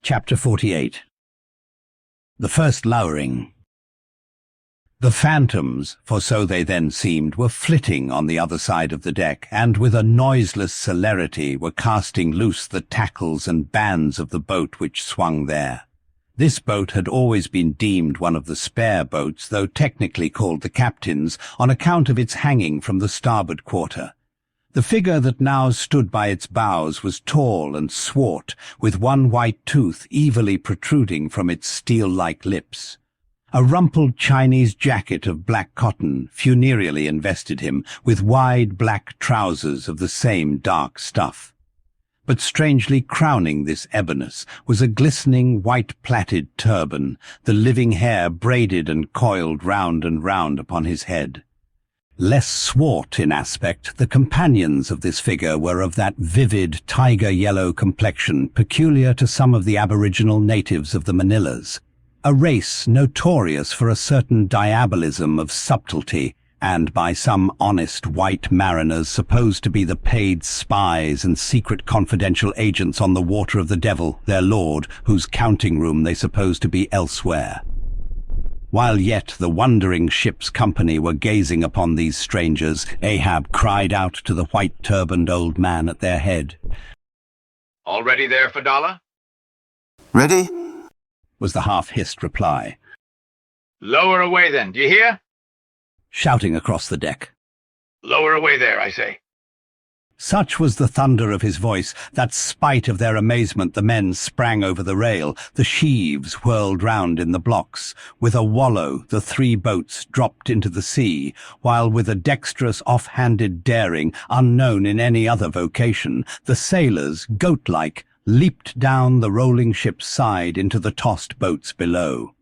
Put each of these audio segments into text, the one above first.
Chapter 48. The First Lowering. The phantoms, for so they then seemed, were flitting on the other side of the deck, and with a noiseless celerity were casting loose the tackles and bands of the boat which swung there. This boat had always been deemed one of the spare boats, though technically called the captain's, on account of its hanging from the starboard quarter. The figure that now stood by its bows was tall and swart, with one white tooth evilly protruding from its steel-like lips. A rumpled Chinese jacket of black cotton funereally invested him, with wide black trousers of the same dark stuff. But strangely crowning this eboness was a glistening white-plaited turban, the living hair braided and coiled round and round upon his head. Less swart in aspect, the companions of this figure were of that vivid tiger-yellow complexion peculiar to some of the aboriginal natives of the Manilas, a race notorious for a certain diabolism of subtlety, and by some honest white mariners supposed to be the paid spies and secret confidential agents on the water of the devil, their lord, whose counting-room they supposed to be elsewhere. While yet the wondering ship's company were gazing upon these strangers, Ahab cried out to the white-turbaned old man at their head. "All ready there, Fadala?" "Ready?" was the half-hissed reply. "Lower away then, do you hear?" Shouting across the deck. "Lower away there, I say." Such was the thunder of his voice that, spite of their amazement, the men sprang over the rail. The sheaves whirled round in the blocks. With a wallow, the three boats dropped into the sea, while with a dexterous, off-handed daring, unknown in any other vocation, the sailors, goat-like, leaped down the rolling ship's side into the tossed boats below.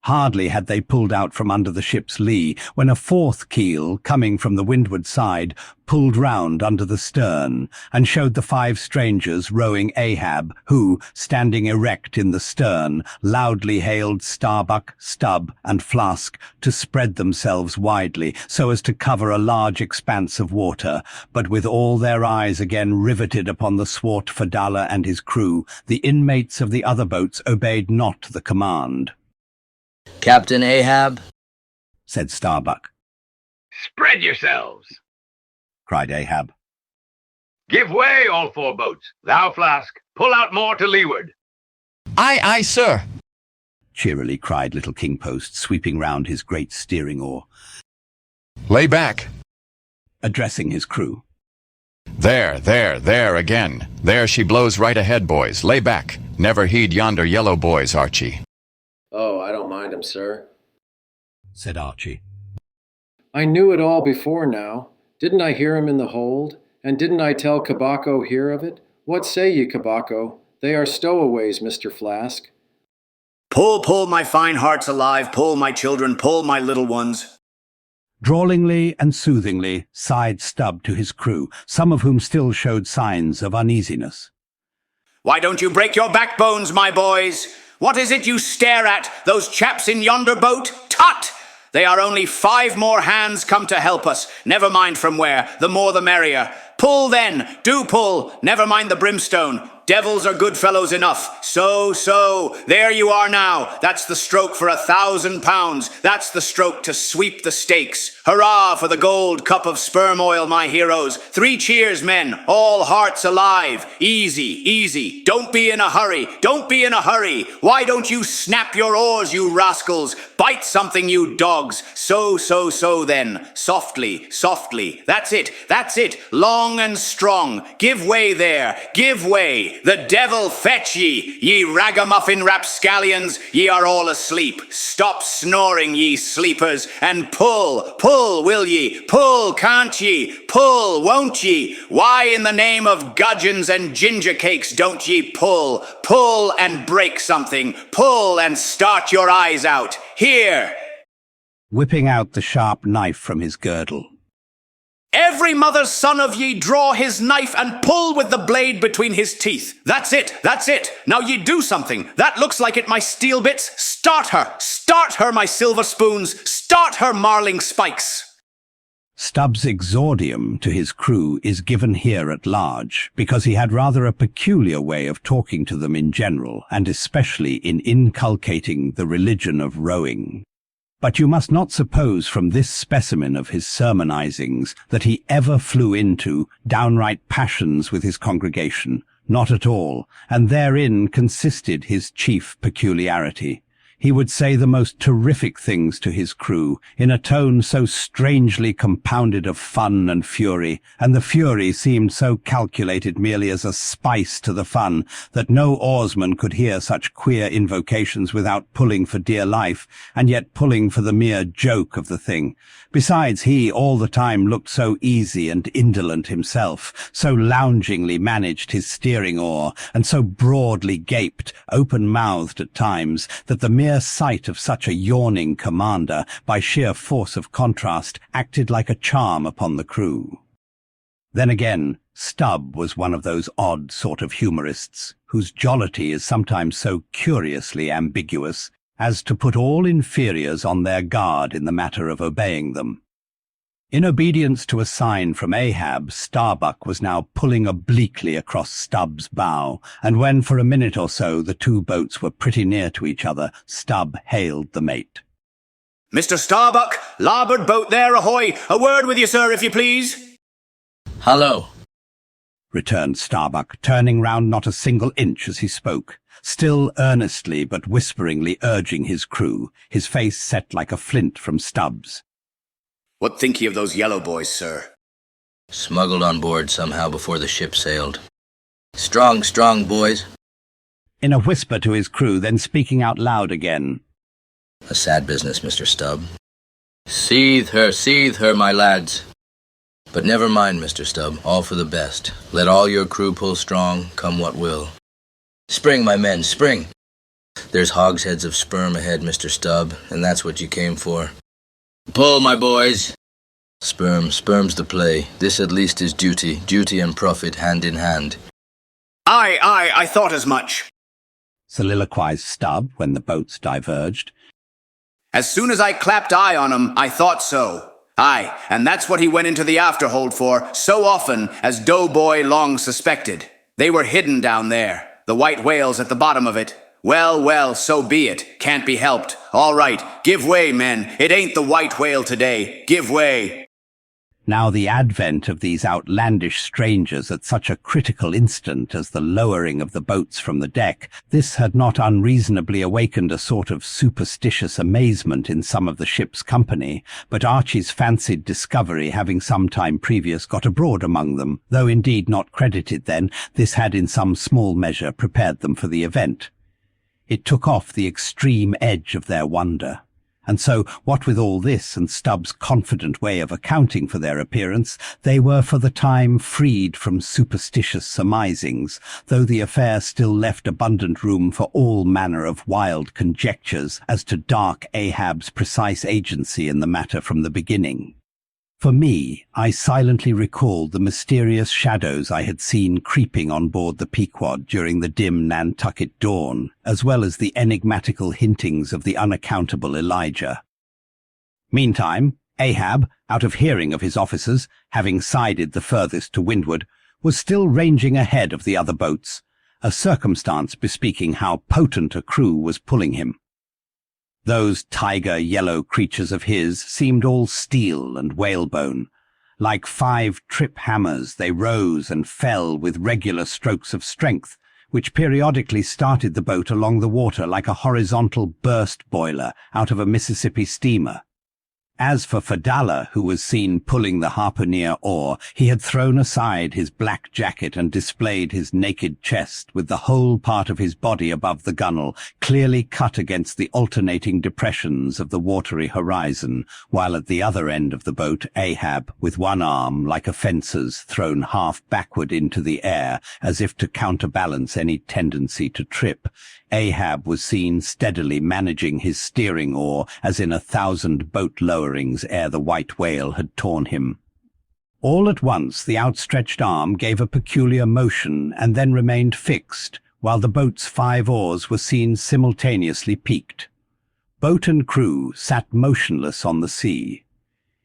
Hardly had they pulled out from under the ship's lee when a fourth keel, coming from the windward side, pulled round under the stern and showed the five strangers rowing Ahab, who, standing erect in the stern, loudly hailed Starbuck, Stubb, and Flask to spread themselves widely so as to cover a large expanse of water, but with all their eyes again riveted upon the swart Fadala and his crew, the inmates of the other boats obeyed not the command. "Captain Ahab," said Starbuck. "Spread yourselves!" cried Ahab. "Give way, all four boats. Thou, Flask, pull out more to leeward." "Aye, aye, sir," cheerily cried little King Post, sweeping round his great steering oar. "Lay back." Addressing his crew. There again. There she blows right ahead, boys. Lay back. Never heed yonder yellow boys, Archie." "Oh, I don't mind him, sir," said Archie. "I knew it all before now. Didn't I hear him in the hold? And didn't I tell Kabako here of it? What say ye, Kabako? They are stowaways, Mr. Flask." "Pull, pull, my fine hearts alive, pull, my children, pull, my little ones." Drawlingly and soothingly sighed Stubb to his crew, some of whom still showed signs of uneasiness. "Why don't you break your backbones, my boys? What is it you stare at, those chaps in yonder boat? Tut! They are only 5 more hands come to help us. Never mind from where, the more the merrier. Pull then, do pull, never mind the brimstone. Devils are good fellows enough. So, there you are now. That's the stroke for 1,000 pounds. That's the stroke to sweep the stakes. Hurrah for the gold cup of sperm oil, my heroes. 3 cheers, men, all hearts alive. Easy, easy. Don't be in a hurry. Don't be in a hurry. Why don't you snap your oars, you rascals? Bite something, you dogs. So then. Softly, softly. That's it. Long and strong. Give way there. Give way. The devil fetch ye ragamuffin rapscallions, ye are all asleep. Stop snoring, ye sleepers, and pull, will ye? Pull, can't ye? Pull, won't ye? Why in the name of gudgeons and ginger cakes don't ye pull? Pull and break something. Pull and start your eyes out. Here!" Whipping out the sharp knife from his girdle. "Every mother's son of ye draw his knife and pull with the blade between his teeth. That's it. Now ye do something. That looks like it, my steel bits. Start her, my silver spoons. Start her, marling spikes." Stubbs' exordium to his crew is given here at large, because he had rather a peculiar way of talking to them in general, and especially in inculcating the religion of rowing. But you must not suppose from this specimen of his sermonizings that he ever flew into downright passions with his congregation. Not at all, and therein consisted his chief peculiarity. He would say the most terrific things to his crew, in a tone so strangely compounded of fun and fury, and the fury seemed so calculated merely as a spice to the fun, that no oarsman could hear such queer invocations without pulling for dear life, and yet pulling for the mere joke of the thing. Besides, he all the time looked so easy and indolent himself, so loungingly managed his steering oar, and so broadly gaped, open-mouthed at times, that the mere sight of such a yawning commander, by sheer force of contrast, acted like a charm upon the crew. Then again, Stubb was one of those odd sort of humorists, whose jollity is sometimes so curiously ambiguous as to put all inferiors on their guard in the matter of obeying them. In obedience to a sign from Ahab, Starbuck was now pulling obliquely across Stubb's bow, and when for a minute or so the two boats were pretty near to each other, Stubb hailed the mate. Mr. Starbuck, larboard boat there, ahoy! A word with you, sir, if you please. Hello. Returned Starbuck, turning round not a single inch as he spoke, still earnestly but whisperingly urging his crew, his face set like a flint from Stubb's. What think ye of those yellow boys, sir? Smuggled on board somehow before the ship sailed. Strong, strong, boys. In a whisper to his crew, then speaking out loud again. A sad business, Mr. Stubb. Seethe her, my lads. But never mind, Mr. Stubb, all for the best. Let all your crew pull strong, come what will. Spring, my men, spring! There's hogsheads of sperm ahead, Mr. Stubb, and that's what you came for. Pull, my boys! Sperm's the play. This at least is duty and profit hand in hand. Aye, I thought as much. Soliloquized Stubb when the boats diverged. As soon as I clapped eye on 'em, I thought so. Aye, and that's what he went into the afterhold for, so often as Doughboy long suspected. They were hidden down there, the white whales at the bottom of it. Well, so be it. Can't be helped. All right, give way, men. It ain't the white whale today. Give way. Now the advent of these outlandish strangers at such a critical instant as the lowering of the boats from the deck, this had not unreasonably awakened a sort of superstitious amazement in some of the ship's company, but Archie's fancied discovery having some time previous got abroad among them, though indeed not credited then, this had in some small measure prepared them for the event. It took off the extreme edge of their wonder. And so, what with all this and Stubb's confident way of accounting for their appearance, they were for the time freed from superstitious surmisings, though the affair still left abundant room for all manner of wild conjectures as to dark Ahab's precise agency in the matter from the beginning. For me, I silently recalled the mysterious shadows I had seen creeping on board the Pequod during the dim Nantucket dawn, as well as the enigmatical hintings of the unaccountable Elijah. Meantime, Ahab, out of hearing of his officers, having sided the furthest to windward, was still ranging ahead of the other boats, a circumstance bespeaking how potent a crew was pulling him. Those tiger-yellow creatures of his seemed all steel and whalebone. Like 5 trip hammers, they rose and fell with regular strokes of strength, which periodically started the boat along the water like a horizontal burst boiler out of a Mississippi steamer. As for Fadalla, who was seen pulling the harpooner oar, he had thrown aside his black jacket and displayed his naked chest, with the whole part of his body above the gunwale, clearly cut against the alternating depressions of the watery horizon, while at the other end of the boat Ahab, with one arm, like a fencer's, thrown half backward into the air, as if to counterbalance any tendency to trip, Ahab was seen steadily managing his steering oar as in 1,000 boat lowerings ere the white whale had torn him. All at once the outstretched arm gave a peculiar motion and then remained fixed, while the boat's 5 oars were seen simultaneously peaked. Boat and crew sat motionless on the sea.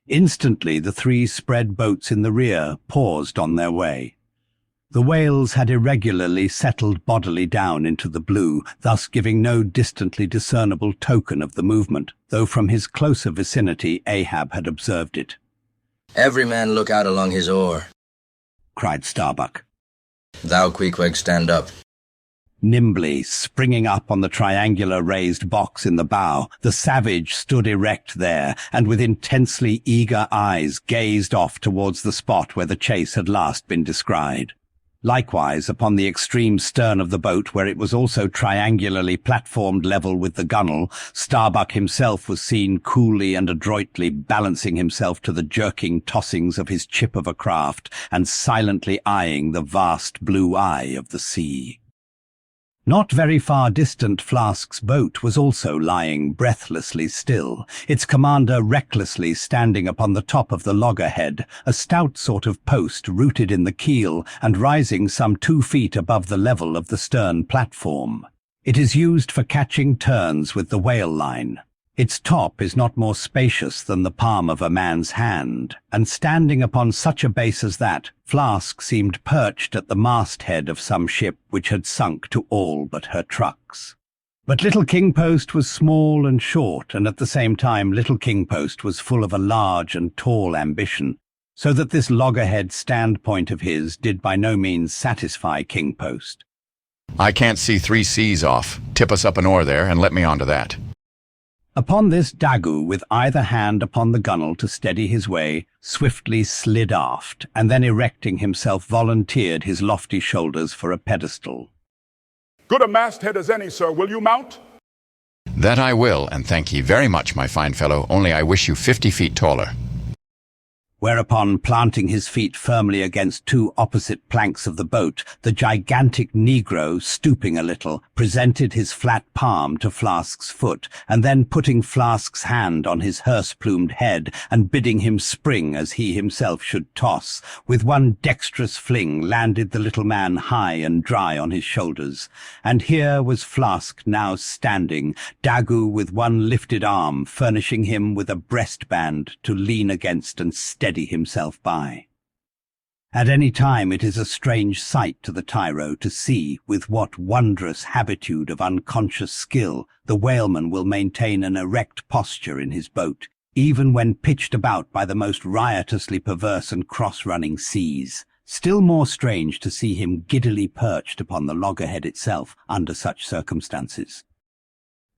Instantly the three spread boats in the rear paused on their way. The whales had irregularly settled bodily down into the blue, thus giving no distantly discernible token of the movement, though from his closer vicinity Ahab had observed it. Every man look out along his oar, cried Starbuck. Thou, Queequeg, stand up. Nimbly, springing up on the triangular raised box in the bow, the savage stood erect there, and with intensely eager eyes gazed off towards the spot where the chase had last been descried. Likewise, upon the extreme stern of the boat, where it was also triangularly platformed level with the gunwale, Starbuck himself was seen coolly and adroitly balancing himself to the jerking tossings of his chip of a craft, and silently eyeing the vast blue eye of the sea. Not very far distant, Flask's boat was also lying breathlessly still, its commander recklessly standing upon the top of the loggerhead, a stout sort of post rooted in the keel and rising some 2 feet above the level of the stern platform. It is used for catching turns with the whale line. Its top is not more spacious than the palm of a man's hand, and standing upon such a base as that, Flask seemed perched at the masthead of some ship which had sunk to all but her trucks. But Little King Post was small and short, and at the same time Little King Post was full of a large and tall ambition, so that this loggerhead standpoint of his did by no means satisfy King Post. I can't see 3 seas off. Tip us up an oar there and let me onto that. Upon this Daggoo, with either hand upon the gunwale to steady his way, swiftly slid aft, and then erecting himself volunteered his lofty shoulders for a pedestal. Good a masthead as any, sir. Will you mount? That I will, and thank ye very much, my fine fellow, only I wish you 50 feet taller. Whereupon, planting his feet firmly against 2 opposite planks of the boat, the gigantic Negro, stooping a little, presented his flat palm to Flask's foot, and then putting Flask's hand on his hearse-plumed head, and bidding him spring as he himself should toss, with one dexterous fling landed the little man high and dry on his shoulders. And here was Flask now standing, Daggoo with one lifted arm, furnishing him with a breastband to lean against and steady himself by. At any time it is a strange sight to the tyro to see with what wondrous habitude of unconscious skill the whaleman will maintain an erect posture in his boat, even when pitched about by the most riotously perverse and cross-running seas. Still more strange to see him giddily perched upon the loggerhead itself under such circumstances.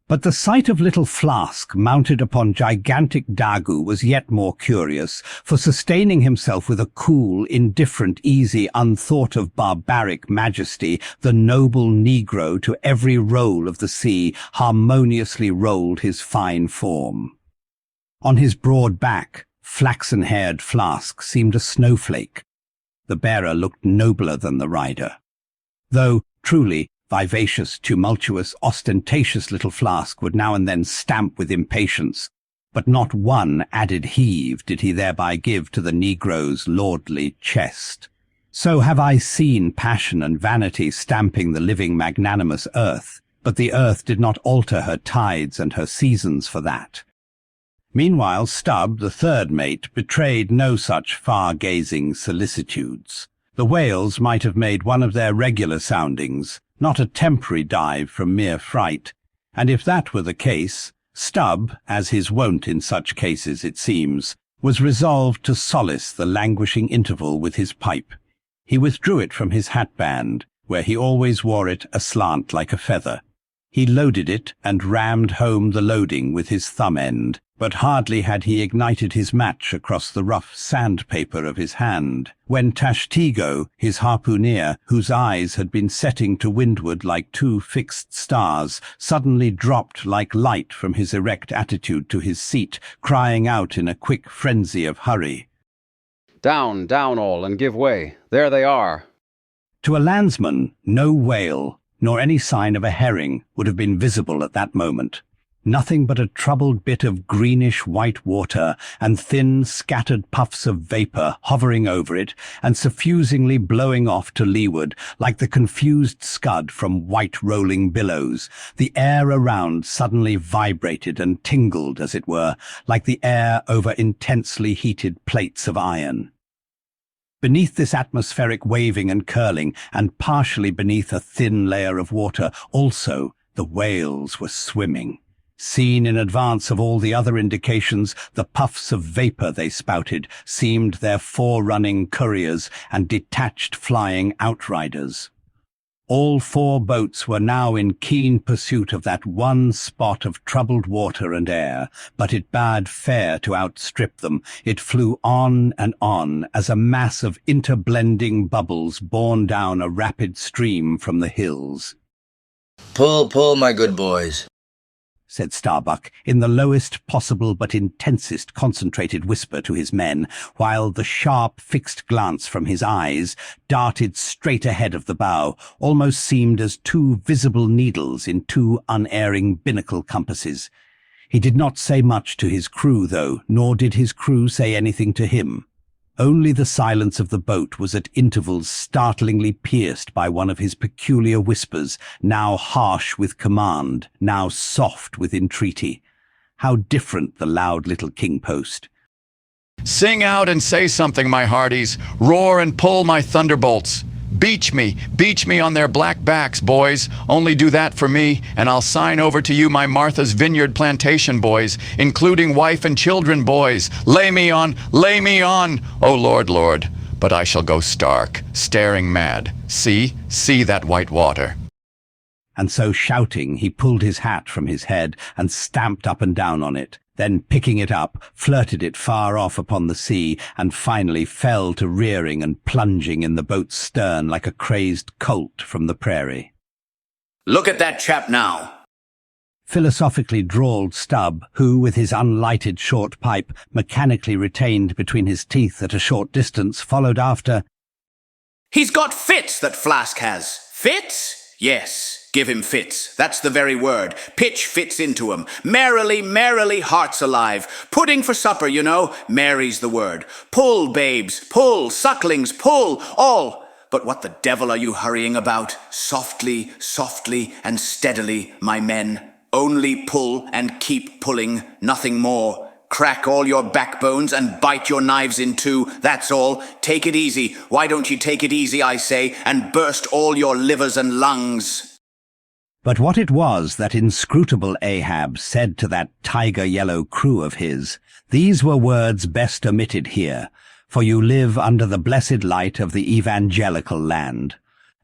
But the sight of little Flask mounted upon gigantic Daggoo was yet more curious, for sustaining himself with a cool, indifferent, easy, unthought-of barbaric majesty, the noble Negro to every roll of the sea harmoniously rolled his fine form. On his broad back, flaxen-haired Flask seemed a snowflake. The bearer looked nobler than the rider, though, truly, vivacious, tumultuous, ostentatious little Flask would now and then stamp with impatience, but not one added heave did he thereby give to the Negro's lordly chest. So have I seen passion and vanity stamping the living magnanimous earth, but the earth did not alter her tides and her seasons for that. Meanwhile Stubb, the third mate, betrayed no such far-gazing solicitudes. The whales might have made one of their regular soundings, not a temporary dive from mere fright, and if that were the case, Stubb, as his wont in such cases it seems, was resolved to solace the languishing interval with his pipe. He withdrew it from his hatband, where he always wore it aslant like a feather. He loaded it and rammed home the loading with his thumb end, but hardly had he ignited his match across the rough sandpaper of his hand, when Tashtego, his harpooneer, whose eyes had been setting to windward like 2 fixed stars, suddenly dropped like light from his erect attitude to his seat, crying out in a quick frenzy of hurry, "Down, down all, and give way. There they are." To a landsman, no whale, nor any sign of a herring, would have been visible at that moment. nothing but a troubled bit of greenish-white water and thin, scattered puffs of vapor hovering over it and suffusingly blowing off to leeward like the confused scud from white rolling billows. The air around suddenly vibrated and tingled, as it were, like the air over intensely heated plates of iron. Beneath this atmospheric waving and curling, and partially beneath a thin layer of water, also the whales were swimming. Seen in advance of all the other indications, the puffs of vapor they spouted seemed their forerunning couriers and detached flying outriders. All 4 boats were now in keen pursuit of that one spot of troubled water and air, but it bade fair to outstrip them. It flew on and on as a mass of interblending bubbles borne down a rapid stream from the hills. Pull, pull, my good boys, said Starbuck in the lowest possible but intensest concentrated whisper to his men, while the sharp, fixed glance from his eyes darted straight ahead of the bow, almost seemed as 2 visible needles in 2 unerring binnacle compasses. He did not say much to his crew, though, nor did his crew say anything to him. Only the silence of the boat was at intervals startlingly pierced by one of his peculiar whispers, now harsh with command, now soft with entreaty. How different the loud little king-post! Sing out and say something, my hearties. Roar and pull, my thunderbolts. Beach me on their black backs, boys. Only do that for me, and I'll sign over to you my Martha's Vineyard plantation, boys, including wife and children, boys. Lay me on, oh Lord, Lord. But I shall go stark, staring mad. See that white water. And so shouting, he pulled his hat from his head and stamped up and down on it. Then, picking it up, flirted it far off upon the sea, and finally fell to rearing and plunging in the boat's stern like a crazed colt from the prairie. Look at that chap now, philosophically drawled Stubb, who, with his unlighted short pipe mechanically retained between his teeth at a short distance, followed after. He's got fits, that Flask has. Fits? Yes. Give him fits. That's the very word. Pitch fits into him. Merrily, merrily, hearts alive. Pudding for supper, you know. Mary's the word. Pull, babes. Pull, sucklings. Pull, all. But what the devil are you hurrying about? Softly, softly, and steadily, my men. Only pull and keep pulling. Nothing more. Crack all your backbones and bite your knives in 2. That's all. Take it easy. Why don't you take it easy, I say, and burst all your livers and lungs? But what it was that inscrutable Ahab said to that tiger-yellow crew of his, these were words best omitted here, for you live under the blessed light of the evangelical land.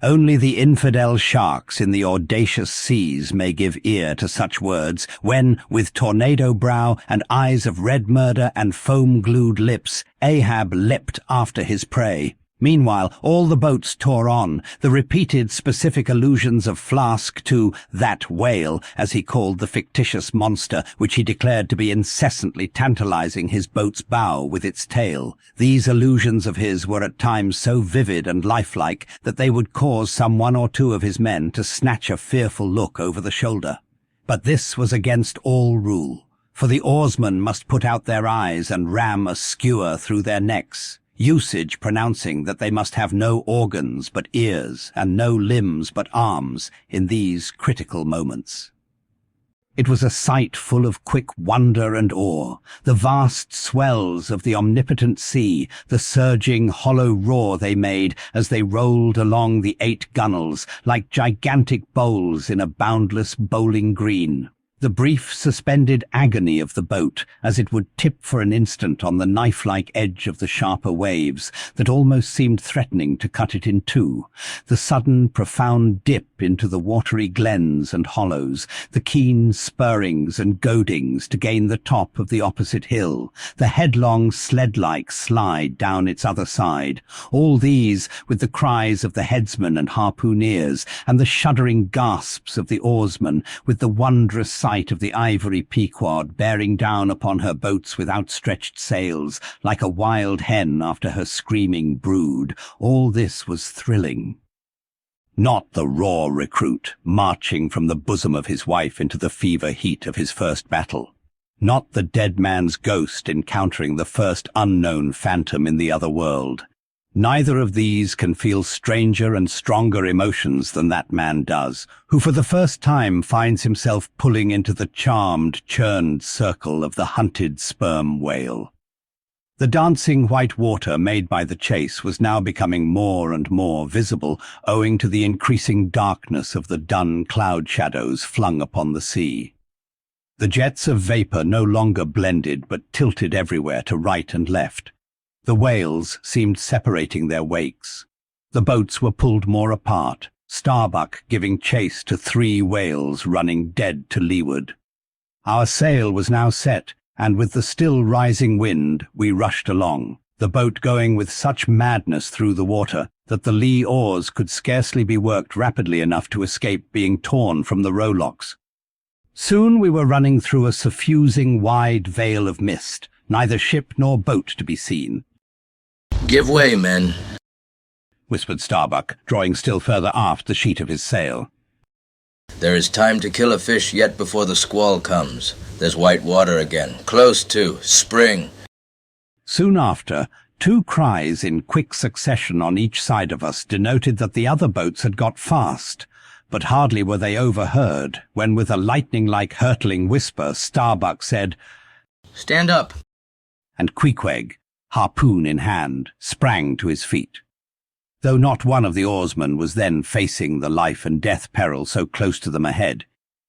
Only the infidel sharks in the audacious seas may give ear to such words when, with tornado brow and eyes of red murder and foam-glued lips, Ahab leapt after his prey. Meanwhile, all the boats tore on, the repeated specific allusions of Flask to that whale, as he called the fictitious monster which he declared to be incessantly tantalizing his boat's bow with its tail. These allusions of his were at times so vivid and lifelike that they would cause some 1 or 2 of his men to snatch a fearful look over the shoulder. But this was against all rule, for the oarsmen must put out their eyes and ram a skewer through their necks, usage pronouncing that they must have no organs but ears and no limbs but arms in these critical moments. It was a sight full of quick wonder and awe, the vast swells of the omnipotent sea, the surging hollow roar they made as they rolled along the 8 gunnels like gigantic bowls in a boundless bowling green. The brief suspended agony of the boat as it would tip for an instant on the knife-like edge of the sharper waves that almost seemed threatening to cut it in 2, the sudden profound dip into the watery glens and hollows, the keen spurrings and goadings to gain the top of the opposite hill, the headlong sled-like slide down its other side, all these with the cries of the headsmen and harpooneers and the shuddering gasps of the oarsmen, with the wondrous sight of the ivory Pequod bearing down upon her boats with outstretched sails like a wild hen after her screaming brood. All this was thrilling. Not the raw recruit marching from the bosom of his wife into the fever heat of his first battle. Not the dead man's ghost encountering the first unknown phantom in the other world. Neither of these can feel stranger and stronger emotions than that man does, who for the first time finds himself pulling into the charmed, churned circle of the hunted sperm whale. The dancing white water made by the chase was now becoming more and more visible, owing to the increasing darkness of the dun cloud shadows flung upon the sea. The jets of vapor no longer blended but tilted everywhere to right and left. The whales seemed separating their wakes. The boats were pulled more apart, Starbuck giving chase to 3 whales running dead to leeward. Our sail was now set, and with the still rising wind we rushed along, the boat going with such madness through the water that the lee oars could scarcely be worked rapidly enough to escape being torn from the rowlocks. Soon we were running through a suffusing wide veil of mist, neither ship nor boat to be seen. Give way, men, whispered Starbuck, drawing still further aft the sheet of his sail. There is time to kill a fish yet before the squall comes. There's white water again, close to spring. Soon after, 2 cries in quick succession on each side of us denoted that the other boats had got fast, but hardly were they overheard when with a lightning-like hurtling whisper Starbuck said, "Stand up." And Queequeg, harpoon in hand, sprang to his feet. Though not one of the oarsmen was then facing the life and death peril so close to them ahead,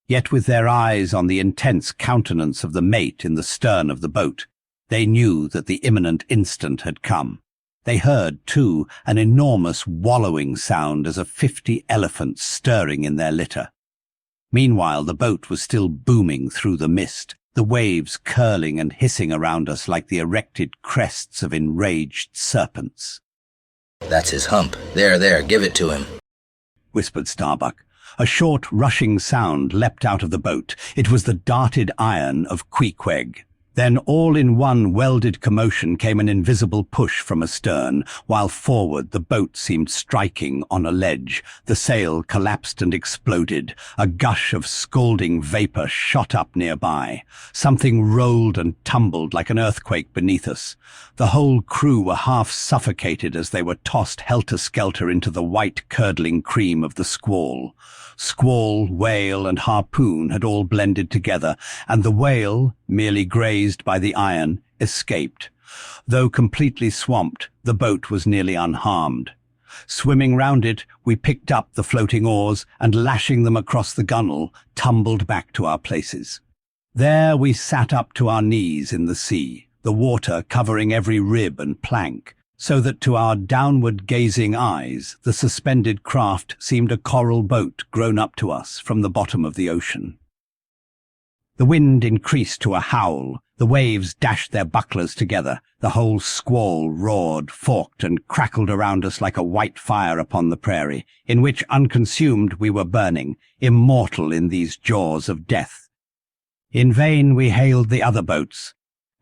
yet with their eyes on the intense countenance of the mate in the stern of the boat, they knew that the imminent instant had come. They heard, too, an enormous wallowing sound as of 50 elephants stirring in their litter. Meanwhile, the boat was still booming through the mist, the waves curling and hissing around us like the erected crests of enraged serpents. "That's his hump. There, give it to him," whispered Starbuck. A short, rushing sound leapt out of the boat. It was the darted iron of Queequeg. Then all in one welded commotion came an invisible push from astern, while forward the boat seemed striking on a ledge. The sail collapsed and exploded. A gush of scalding vapor shot up nearby. Something rolled and tumbled like an earthquake beneath us. The whole crew were half suffocated as they were tossed helter-skelter into the white curdling cream of the squall. Squall, whale, and harpoon had all blended together, and the whale, merely grazed by the iron, escaped. Though completely swamped, the boat was nearly unharmed. Swimming round it, we picked up the floating oars and, lashing them across the gunwale, tumbled back to our places. There we sat up to our knees in the sea, the water covering every rib and plank, so that to our downward-gazing eyes the suspended craft seemed a coral boat grown up to us from the bottom of the ocean. The wind increased to a howl, the waves dashed their bucklers together, the whole squall roared, forked, and crackled around us like a white fire upon the prairie, in which unconsumed we were burning, immortal in these jaws of death. In vain we hailed the other boats,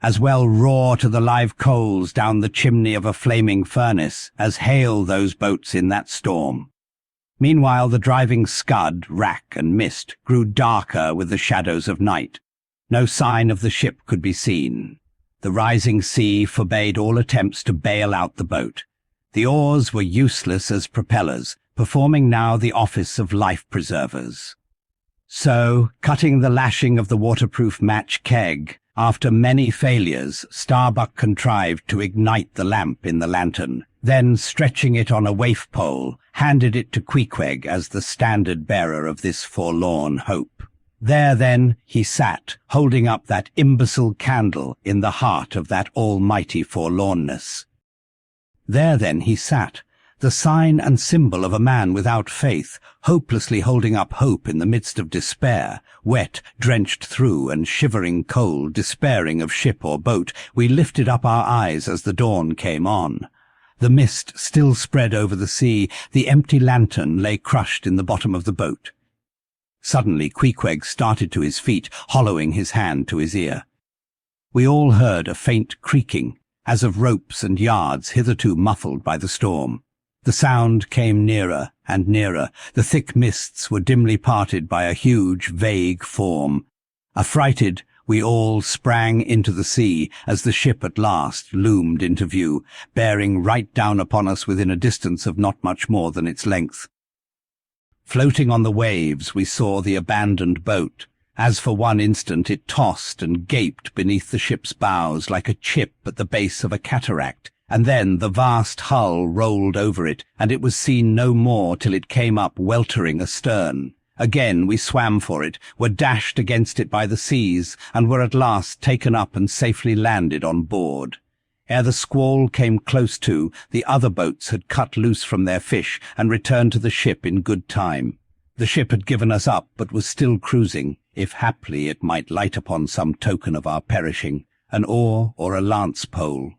as well roar to the live coals down the chimney of a flaming furnace as hail those boats in that storm. Meanwhile the driving scud, rack, and mist grew darker with the shadows of night. No sign of the ship could be seen. The rising sea forbade all attempts to bail out the boat. The oars were useless as propellers, performing now the office of life-preservers. So, cutting the lashing of the waterproof match keg, after many failures, Starbuck contrived to ignite the lamp in the lantern, then, stretching it on a waif pole, handed it to Queequeg as the standard-bearer of this forlorn hope. There, then, he sat, holding up that imbecile candle in the heart of that almighty forlornness. There, then, he sat, the sign and symbol of a man without faith, hopelessly holding up hope in the midst of despair. Wet, drenched through, and shivering cold, despairing of ship or boat, we lifted up our eyes as the dawn came on. The mist still spread over the sea, the empty lantern lay crushed in the bottom of the boat. Suddenly Queequeg started to his feet, hollowing his hand to his ear. We all heard a faint creaking, as of ropes and yards hitherto muffled by the storm. The sound came nearer and nearer. The thick mists were dimly parted by a huge, vague form. Affrighted, we all sprang into the sea as the ship at last loomed into view, bearing right down upon us within a distance of not much more than its length. Floating on the waves, we saw the abandoned boat. As for one instant it tossed and gaped beneath the ship's bows like a chip at the base of a cataract, and then the vast hull rolled over it, and it was seen no more till it came up weltering astern. Again we swam for it, were dashed against it by the seas, and were at last taken up and safely landed on board. Ere the squall came close to, the other boats had cut loose from their fish and returned to the ship in good time. The ship had given us up, but was still cruising, if haply it might light upon some token of our perishing, an oar or a lance pole.